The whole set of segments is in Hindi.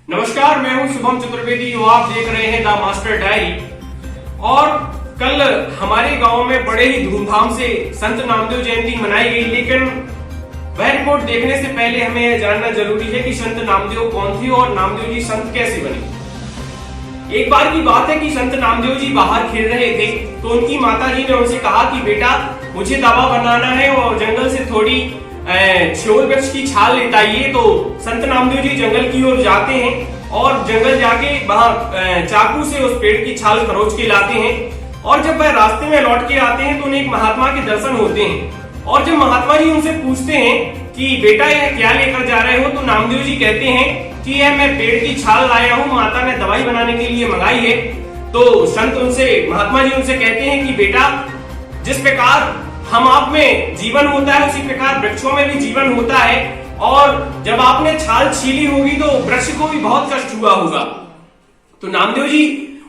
नमस्कार, मैं हूं शुभम चतुर्वेदी और आप देख रहे हैं द मास्टर डायरी। और कल हमारे गांव में बड़े ही धूमधाम से संत नामदेव जयंती मनाई गई, लेकिन वह रिपोर्ट देखने से पहले हमें यह जानना जरूरी है कि संत नामदेव कौन थे और नामदेव जी संत कैसे बने। एक बार की बात है कि संत नामदेव जी बाहर खेल रहे थे तो उनकी माता जी ने उनसे कहा कि बेटा मुझे दवा बनाना है और जंगल से थोड़ी श्योल वृक्ष की छाल लेता आइए। तो संत नामदेव जी जंगल की ओर जाते हैं और जंगल जाके वहां चाकू से उस पेड़ की छाल खरोच के लाते हैं। और जब वह रास्ते में लौट के आते हैं तो उन्हें एक महात्मा के दर्शन होते हैं। और जब महात्मा जी उनसे पूछते हैं कि बेटा यह क्या लेकर जा रहे हो, तो नामदेव जी कहते हैं कि यह मैं पेड़ की छाल लाया हूँ, माता ने दवाई बनाने के लिए मंगाई है। तो महात्मा जी उनसे कहते हैं कि बेटा जिस प्रकार हम आप में जीवन होता है उसी प्रकार वृक्षों में भी जीवन होता है, और जब आपने छाल छीली होगी तो वृक्ष को भी बहुत कष्ट हुआ होगा। तो नामदेव जी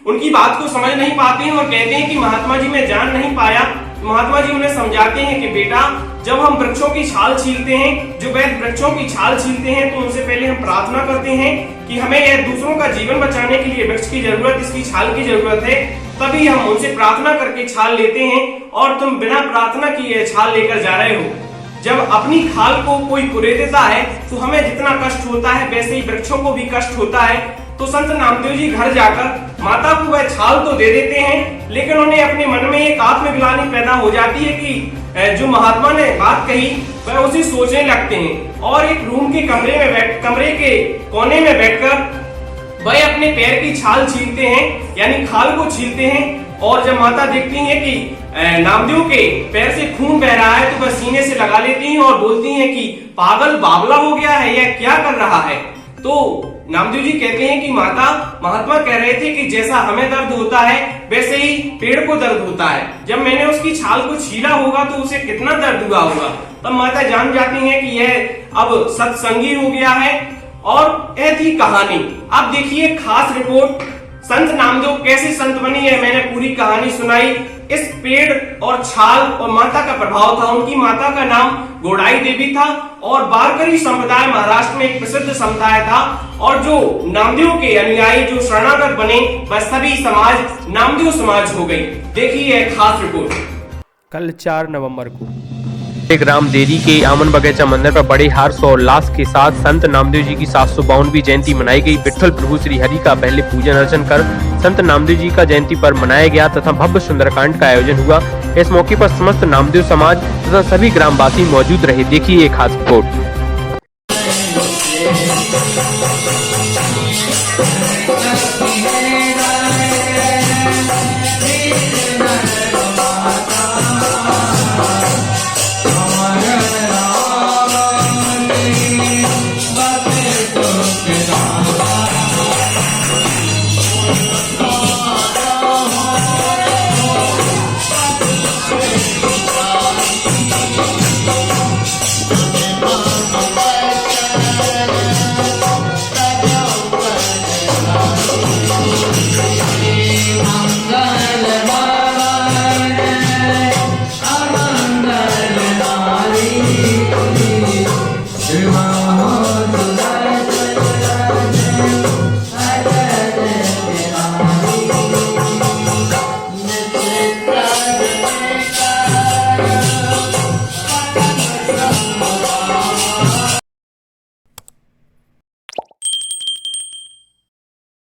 उनकी बात को समझ नहीं पाते हैं और कहते हैं कि महात्मा जी मैं जान नहीं पाया। तो महात्मा जी उन्हें समझाते हैं कि बेटा जब हम वृक्षों की छाल छीलते हैं, जो वैद्य वृक्षों की छाल छीलते हैं, तो उनसे पहले हम प्रार्थना करते हैं कि हमें यह दूसरों का जीवन बचाने के लिए वृक्ष की जरूरत, इसकी छाल की जरूरत है, तभी हम उनसे प्रार्थना करके छाल लेते हैं। और तुम बिना प्रार्थना किए छाल लेकर जा रहे हो। जब अपनी खाल को कोई कुरेद देता है तो हमें जितना कष्ट होता है वैसे ही वृक्षों को भी कष्ट होता है। तो संत नामदेव जी घर जाकर माता को वह छाल तो दे देते हैं, लेकिन उन्हें अपने मन में एक आत्मग्लानि पैदा हो जाती है कि जो महात्मा ने बात कही वह उसे सोचने लगते हैं। और एक रूम के कमरे के कोने में बैठकर वह अपने पैर की छाल छीलते हैं, यानी खाल को छीलते हैं। और जब माता देखती हैं कि नामदेव के पैर से खून बह रहा है तो वह सीने से लगा लेती हैं और बोलती हैं कि पागल बावला हो गया है, यह क्या कर रहा है। तो नामदेव जी कहते हैं कि माता, महात्मा कह रहे थे कि जैसा हमें दर्द होता है वैसे ही पेड़ को दर्द होता है, जब मैंने उसकी छाल को छीला होगा तो उसे कितना दर्द हुआ होगा। तब माता जान जाती हैं कि यह अब सत्संगी हो गया है। और यह थी कहानी। अब देखिए खास रिपोर्ट, संत नामदेव कैसे संत बनी है। मैंने पूरी कहानी सुनाई। इस पेड़ और छाल और माता का प्रभाव था। उनकी माता का नाम गोड़ाई देवी था और वारकरी संप्रदाय महाराष्ट्र में एक प्रसिद्ध समुदाय था। और जो नामदेव के अनुयायी जो शरणागत बने वह सभी समाज नामदेव समाज हो गई। देखिए यह खास रिपोर्ट। कल 4 नवंबर को ग्राम देरी के आमन बगीचा मंदिर पर बड़े हर्ष और उल्लास के साथ संत नामदेव जी की 752वीं जयंती मनाई गई। विठ्ठल प्रभु श्री हरि का पहले पूजन अर्चन कर संत नामदेव जी का जयंती पर मनाया गया तथा भव्य सुंदरकांड का आयोजन हुआ। इस मौके पर समस्त नामदेव समाज तथा सभी ग्रामवासी मौजूद रहे। देखिए एक खास रिपोर्ट।